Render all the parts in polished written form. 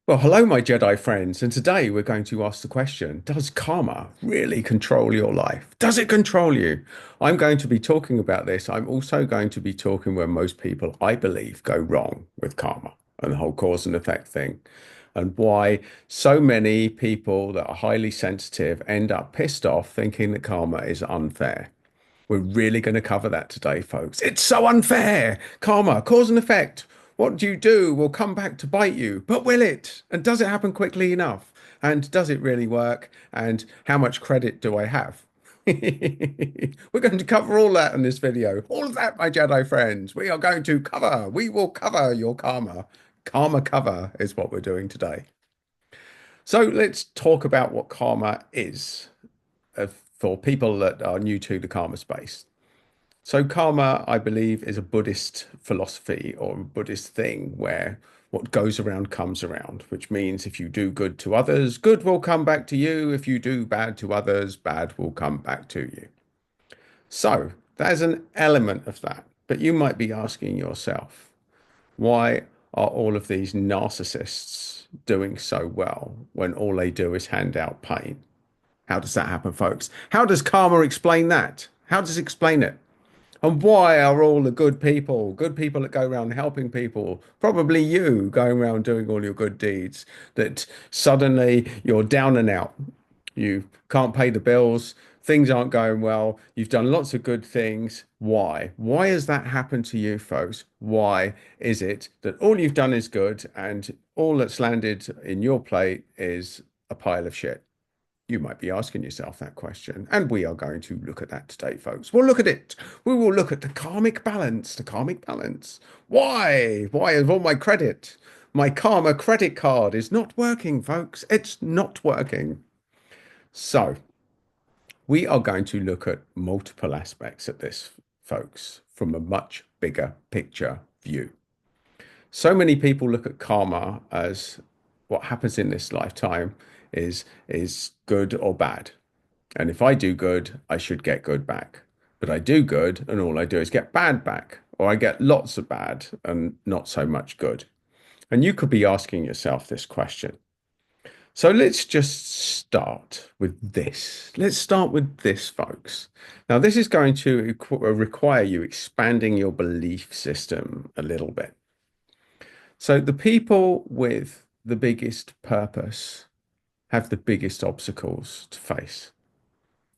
Well, hello, my Jedi friends, and today we're going to ask the question, does karma really control your life? Does it control you? I'm going to be talking about this. I'm also going to be talking where most people, I believe, go wrong with karma and the whole cause and effect thing, and why so many people that are highly sensitive end up pissed off thinking that karma is unfair. We're really going to cover that today, folks. It's so unfair. Karma, cause and effect. What you do will come back to bite you, but will it? And does it happen quickly enough? And does it really work? And how much credit do I have? We're going to cover all that in this video. All of that, my Jedi friends. We are going to cover. We will cover your karma. Karma cover is what we're doing today. So let's talk about what karma is for people that are new to the karma space. So karma, I believe, is a Buddhist philosophy or a Buddhist thing where what goes around comes around, which means if you do good to others, good will come back to you. If you do bad to others, bad will come back to you. So there's an element of that. But you might be asking yourself, why are all of these narcissists doing so well when all they do is hand out pain? How does that happen, folks? How does karma explain that? How does it explain it? And why are all the good people that go around helping people, probably you going around doing all your good deeds, that suddenly you're down and out? You can't pay the bills, things aren't going well, you've done lots of good things. Why? Why has that happened to you, folks? Why is it that all you've done is good and all that's landed in your plate is a pile of shit? You might be asking yourself that question, and we are going to look at that today, folks. We'll look at it. We will look at the karmic balance, the karmic balance. Why? Why is all my credit? My karma credit card is not working, folks. It's not working. So, we are going to look at multiple aspects of this, folks, from a much bigger picture view. So many people look at karma as what happens in this lifetime is good or bad. And if I do good, I should get good back. But I do good, and all I do is get bad back, or I get lots of bad and not so much good. And you could be asking yourself this question. So let's just start with this. Let's start with this, folks. Now, this is going to require you expanding your belief system a little bit. So the people with the biggest purpose have the biggest obstacles to face,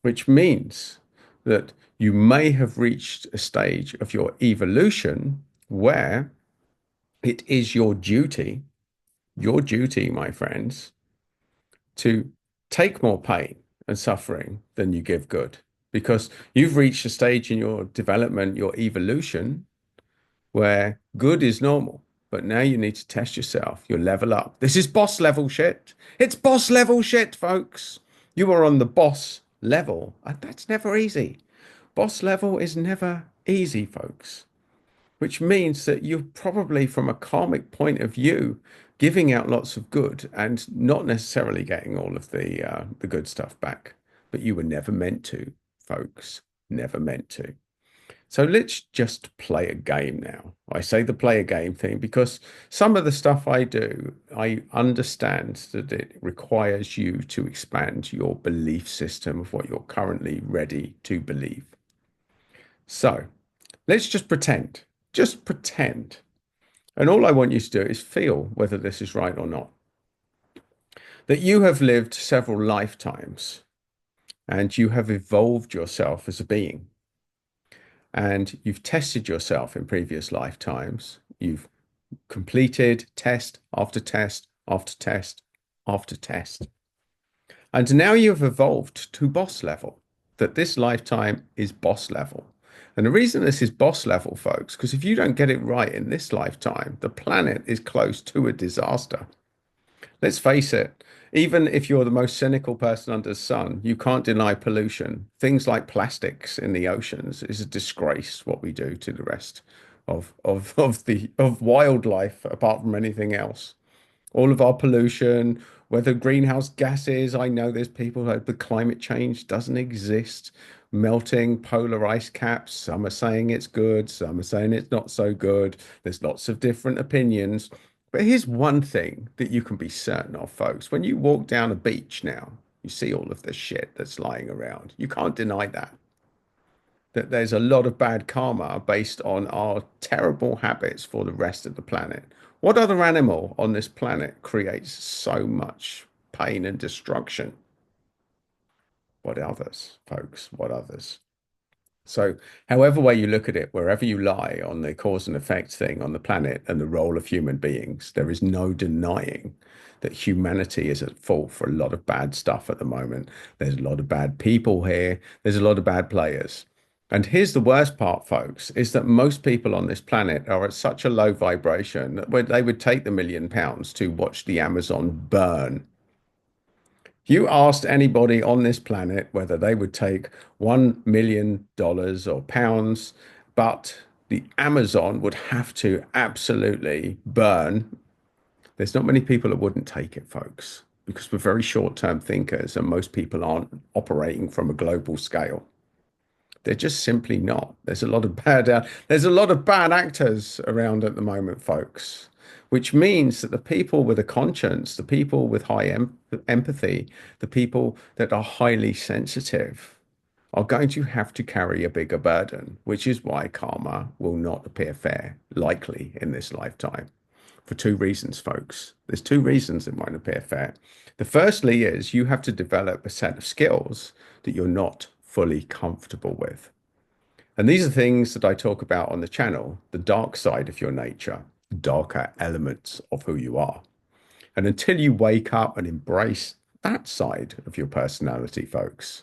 which means that you may have reached a stage of your evolution where it is your duty, my friends, to take more pain and suffering than you give good. Because you've reached a stage in your development, your evolution, where good is normal. But now you need to test yourself. You level up. This is boss level shit. It's boss level shit, folks. You are on the boss level. And that's never easy. Boss level is never easy, folks, which means that you're probably, from a karmic point of view, giving out lots of good and not necessarily getting all of the good stuff back. But you were never meant to, folks. Never meant to. So let's just play a game now. I say the play a game thing because some of the stuff I do, I understand that it requires you to expand your belief system of what you're currently ready to believe. So let's just pretend, just pretend. And all I want you to do is feel whether this is right or not. That you have lived several lifetimes and you have evolved yourself as a being. And you've tested yourself in previous lifetimes. You've completed test after test after test after test. And now you've evolved to boss level, that this lifetime is boss level. And the reason this is boss level, folks, because if you don't get it right in this lifetime, the planet is close to a disaster. Let's face it, even if you're the most cynical person under the sun, you can't deny pollution. Things like plastics in the oceans is a disgrace what we do to the rest of wildlife, apart from anything else. All of our pollution, whether greenhouse gases, I know there's people that the climate change doesn't exist, melting polar ice caps. Some are saying it's good, some are saying it's not so good. There's lots of different opinions. But here's one thing that you can be certain of, folks. When you walk down a beach now, you see all of the shit that's lying around. You can't deny that. That there's a lot of bad karma based on our terrible habits for the rest of the planet. What other animal on this planet creates so much pain and destruction? What others, folks? What others? So, however way you look at it, wherever you lie on the cause and effect thing on the planet and the role of human beings, there is no denying that humanity is at fault for a lot of bad stuff at the moment. There's a lot of bad people here. There's a lot of bad players. And here's the worst part, folks, is that most people on this planet are at such a low vibration that they would take the £1 million to watch the Amazon burn. You asked anybody on this planet whether they would take $1 million or pounds, but the Amazon would have to absolutely burn. There's not many people that wouldn't take it, folks, because we're very short-term thinkers and most people aren't operating from a global scale. They're just simply not. There's a lot of bad actors around at the moment, folks, which means that the people with a conscience, the people with high empathy, the people that are highly sensitive are going to have to carry a bigger burden, which is why karma will not appear fair, likely in this lifetime. For two reasons, folks. There's two reasons it won't appear fair. The firstly is you have to develop a set of skills that you're not fully comfortable with. And these are things that I talk about on the channel, the dark side of your nature, darker elements of who you are. And until you wake up and embrace that side of your personality, folks,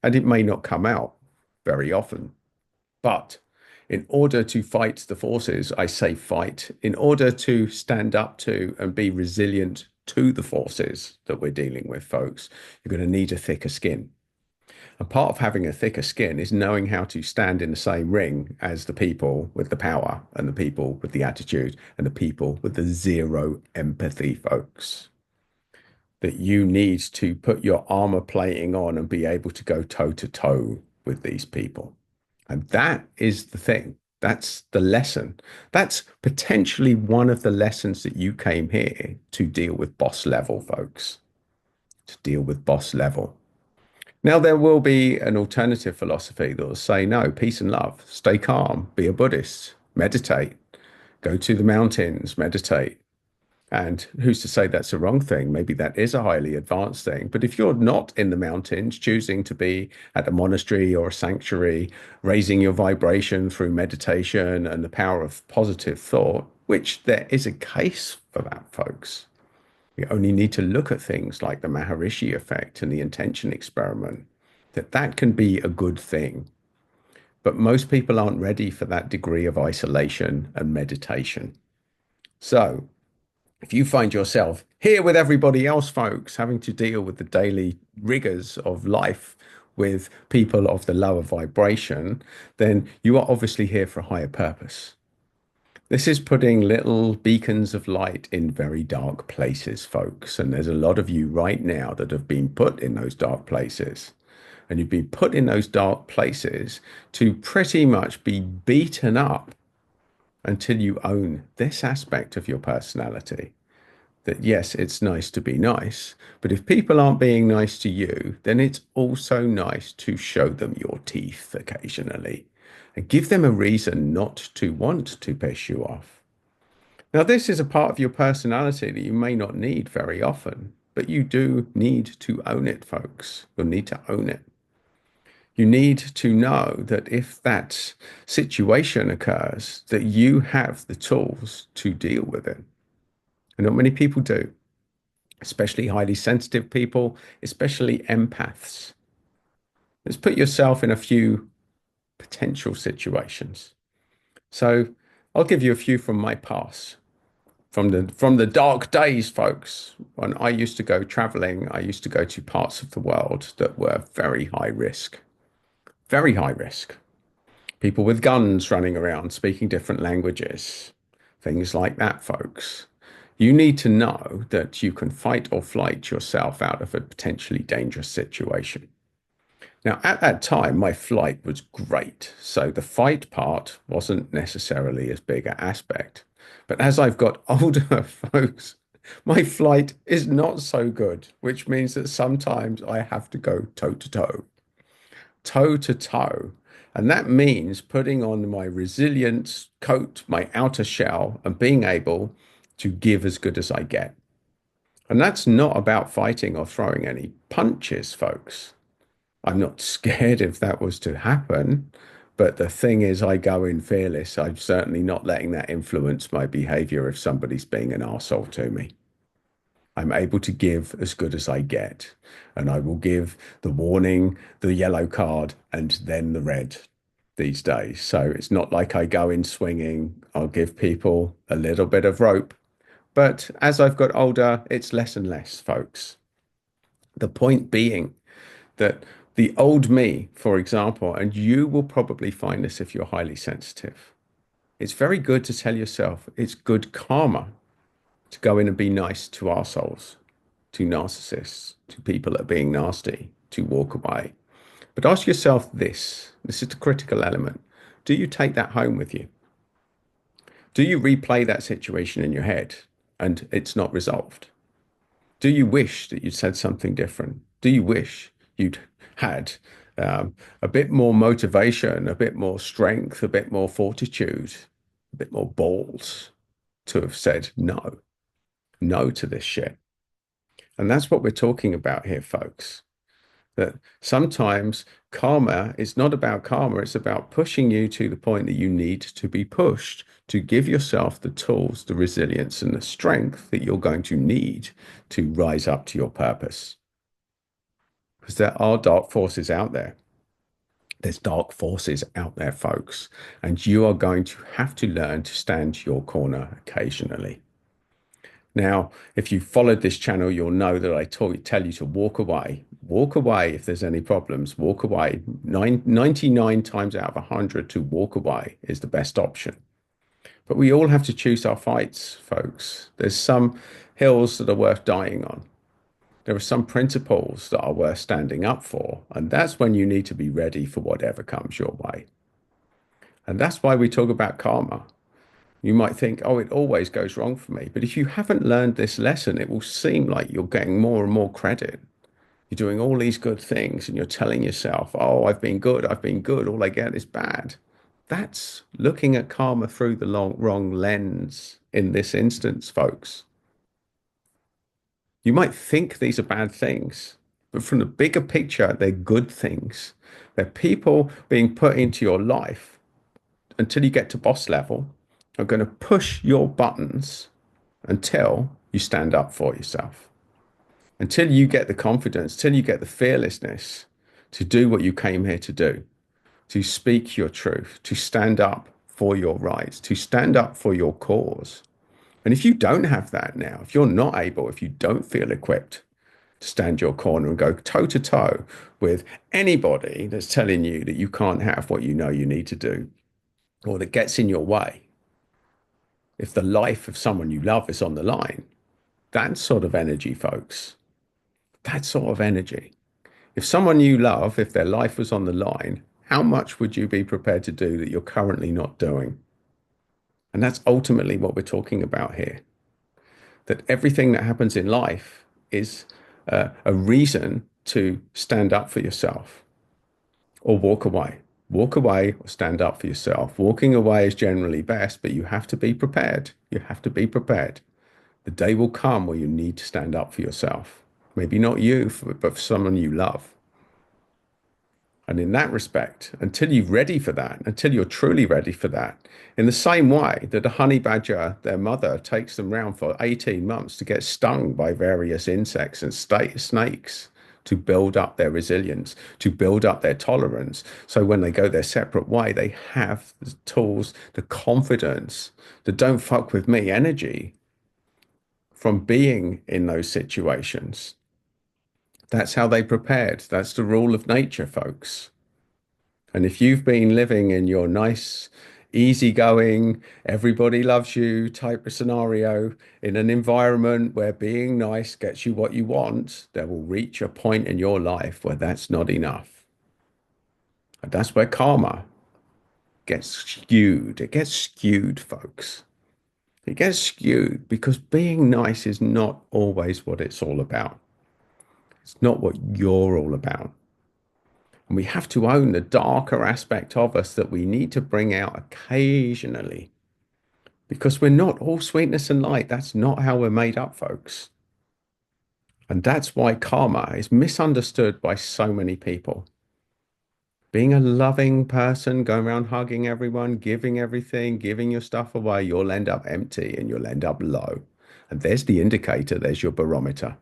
and it may not come out very often, but in order to fight the forces, I say fight, in order to stand up to and be resilient to the forces that we're dealing with, folks, you're going to need a thicker skin. And part of having a thicker skin is knowing how to stand in the same ring as the people with the power and the people with the attitude and the people with the zero empathy, folks. That you need to put your armor plating on and be able to go toe to toe with these people. And that is the thing. That's the lesson. That's potentially one of the lessons that you came here to deal with boss level, folks. To deal with boss level. Now, there will be an alternative philosophy that will say, no, peace and love, stay calm, be a Buddhist, meditate, go to the mountains, meditate. And who's to say that's a wrong thing? Maybe that is a highly advanced thing. But if you're not in the mountains, choosing to be at a monastery or a sanctuary, raising your vibration through meditation and the power of positive thought, which there is a case for that, folks. We only need to look at things like the Maharishi effect and the intention experiment, that can be a good thing. But most people aren't ready for that degree of isolation and meditation. So if you find yourself here with everybody else, folks, having to deal with the daily rigors of life with people of the lower vibration, then you are obviously here for a higher purpose. This is putting little beacons of light in very dark places, folks. And there's a lot of you right now that have been put in those dark places. And you've been put in those dark places to pretty much be beaten up until you own this aspect of your personality. That yes, it's nice to be nice, but if people aren't being nice to you, then it's also nice to show them your teeth occasionally and give them a reason not to want to piss you off. Now, this is a part of your personality that you may not need very often, but you do need to own it, folks. You'll need to own it. You need to know that if that situation occurs, that you have the tools to deal with it. And not many people do, especially highly sensitive people, especially empaths. Let's put yourself in a few potential situations. So I'll give you a few from my past, from the dark days, folks. When I used to go traveling, I used to go to parts of the world that were very high risk. People with guns running around, speaking different languages, things like that, folks. You need to know that you can fight or flight yourself out of a potentially dangerous situation. Now, at that time, my flight was great. So the fight part wasn't necessarily as big an aspect. But as I've got older, folks, my flight is not so good, which means that sometimes I have to go toe to toe, toe to toe. And that means putting on my resilience coat, my outer shell, and being able to give as good as I get. And that's not about fighting or throwing any punches, folks. I'm not scared if that was to happen. But the thing is, I go in fearless. I'm certainly not letting that influence my behavior if somebody's being an arsehole to me. I'm able to give as good as I get. And I will give the warning, the yellow card, and then the red these days. So it's not like I go in swinging. I'll give people a little bit of rope. But as I've got older, it's less and less, folks. The point being that the old me, for example, and you will probably find this if you're highly sensitive, it's very good to tell yourself it's good karma to go in and be nice to arseholes, to narcissists, to people that are being nasty, to walk away. But ask yourself this is the critical element. Do you take that home with you? Do you replay that situation in your head and it's not resolved? Do you wish that you'd said something different? Do you wish you'd had a bit more motivation, a bit more strength, a bit more fortitude, a bit more balls to have said no to this shit? And that's what we're talking about here, folks. That sometimes karma is not about karma, it's about pushing you to the point that you need to be pushed to give yourself the tools, the resilience, and the strength that you're going to need to rise up to your purpose. Because there are dark forces out there. There's dark forces out there, folks, and you are going to have to learn to stand your corner occasionally. Now, if you followed this channel, you'll know that tell you to walk away. Walk away if there's any problems. Walk away. 99 times out of 100 to walk away is the best option. But we all have to choose our fights, folks. There's some hills that are worth dying on. There are some principles that are worth standing up for. And that's when you need to be ready for whatever comes your way. And that's why we talk about karma. You might think, oh, it always goes wrong for me. But if you haven't learned this lesson, it will seem like you're getting more and more credit. You're doing all these good things and you're telling yourself, oh, I've been good. I've been good. All I get is bad. That's looking at karma through the wrong lens in this instance, folks. You might think these are bad things, but from the bigger picture, they're good things. They're people being put into your life until you get to boss level are going to push your buttons until you stand up for yourself, until you get the confidence, till you get the fearlessness to do what you came here to do, to speak your truth, to stand up for your rights, to stand up for your cause. And if you don't have that now, if you're not able, if you don't feel equipped to stand your corner and go toe to toe with anybody that's telling you that you can't have what you know you need to do or that gets in your way, if the life of someone you love is on the line, that sort of energy, folks, that sort of energy. If someone you love, if their life was on the line, how much would you be prepared to do that you're currently not doing? And that's ultimately what we're talking about here. That everything that happens in life is a reason to stand up for yourself or walk away. Walk away or stand up for yourself. Walking away is generally best, but you have to be prepared. You have to be prepared. The day will come where you need to stand up for yourself. Maybe not you, but for someone you love. And in that respect, until you're ready for that, until you're truly ready for that, in the same way that a honey badger, their mother, takes them round for 18 months to get stung by various insects and snakes to build up their resilience, to build up their tolerance. So when they go their separate way, they have the tools, the confidence, the don't fuck with me energy from being in those situations. That's how they prepared. That's the rule of nature, folks. And if you've been living in your nice, easygoing, everybody loves you type of scenario in an environment where being nice gets you what you want, there will reach a point in your life where that's not enough. And that's where karma gets skewed. It gets skewed, folks. It gets skewed because being nice is not always what it's all about. It's not what you're all about. And we have to own the darker aspect of us that we need to bring out occasionally because we're not all sweetness and light. That's not how we're made up, folks. And that's why karma is misunderstood by so many people. Being a loving person, going around hugging everyone, giving everything, giving your stuff away, you'll end up empty and you'll end up low. And there's the indicator, there's your barometer.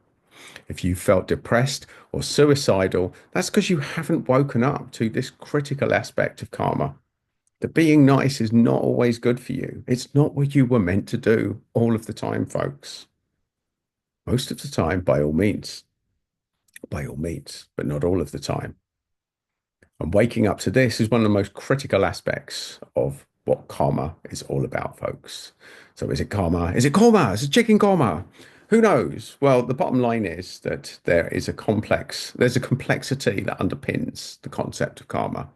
If you felt depressed or suicidal, that's because you haven't woken up to this critical aspect of karma. That being nice is not always good for you. It's not what you were meant to do all of the time, folks. Most of the time, by all means, but not all of the time. And waking up to this is one of the most critical aspects of what karma is all about, folks. So is it karma? Is it karma? Is it chicken karma? Who knows? Well, the bottom line is that there's a complexity that underpins the concept of karma.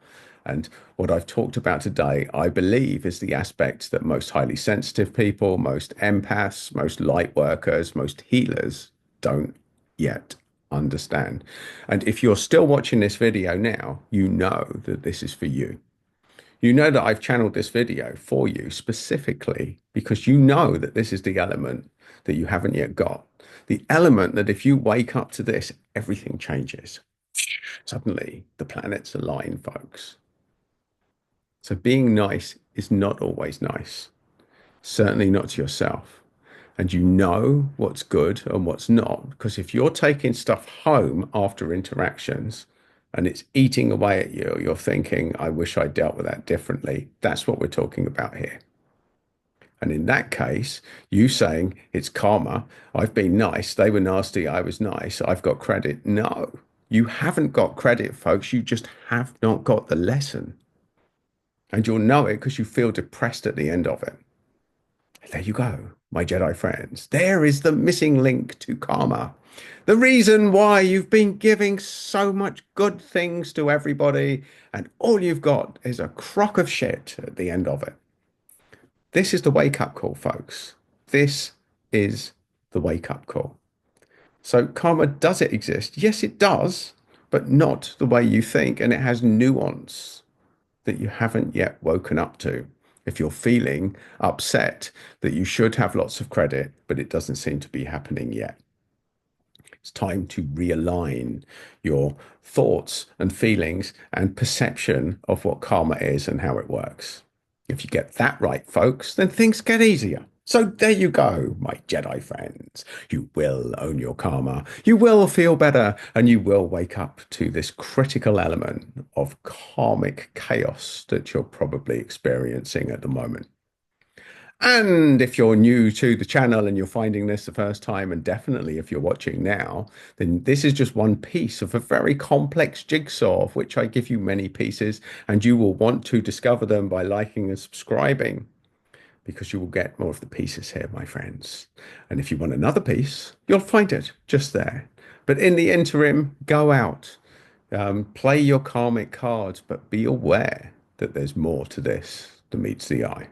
And what I've talked about today, I believe, is the aspect that most highly sensitive people, most empaths, most light workers, most healers don't yet understand. And if you're still watching this video now, you know that this is for you. You know that I've channeled this video for you specifically because you know that this is the element that you haven't yet got. The element that if you wake up to this, everything changes. Suddenly, the planets align, folks. So being nice is not always nice, certainly not to yourself. And you know what's good and what's not. Because if you're taking stuff home after interactions and it's eating away at you, you're thinking, I wish I dealt with that differently. That's what we're talking about here. And in that case, you saying it's karma, I've been nice, they were nasty, I was nice, I've got credit. No, you haven't got credit, folks. You just have not got the lesson. And you'll know it because you feel depressed at the end of it. There you go, my Jedi friends. There is the missing link to karma. The reason why you've been giving so much good things to everybody, and all you've got is a crock of shit at the end of it. This is the wake up call, folks. This is the wake up call. So, karma, does it exist? Yes, it does, but not the way you think. And it has nuance that you haven't yet woken up to. If you're feeling upset that you should have lots of credit, but it doesn't seem to be happening yet. It's time to realign your thoughts and feelings and perception of what karma is and how it works. If you get that right, folks, then things get easier. So there you go, my Jedi friends. You will own your karma. You will feel better and you will wake up to this critical element of karmic chaos that you're probably experiencing at the moment. And if you're new to the channel and you're finding this the first time, and definitely if you're watching now, then this is just one piece of a very complex jigsaw of which I give you many pieces, and you will want to discover them by liking and subscribing because you will get more of the pieces here, my friends. And if you want another piece, you'll find it just there. But in the interim, go out, play your karmic cards, but be aware that there's more to this than meets the eye.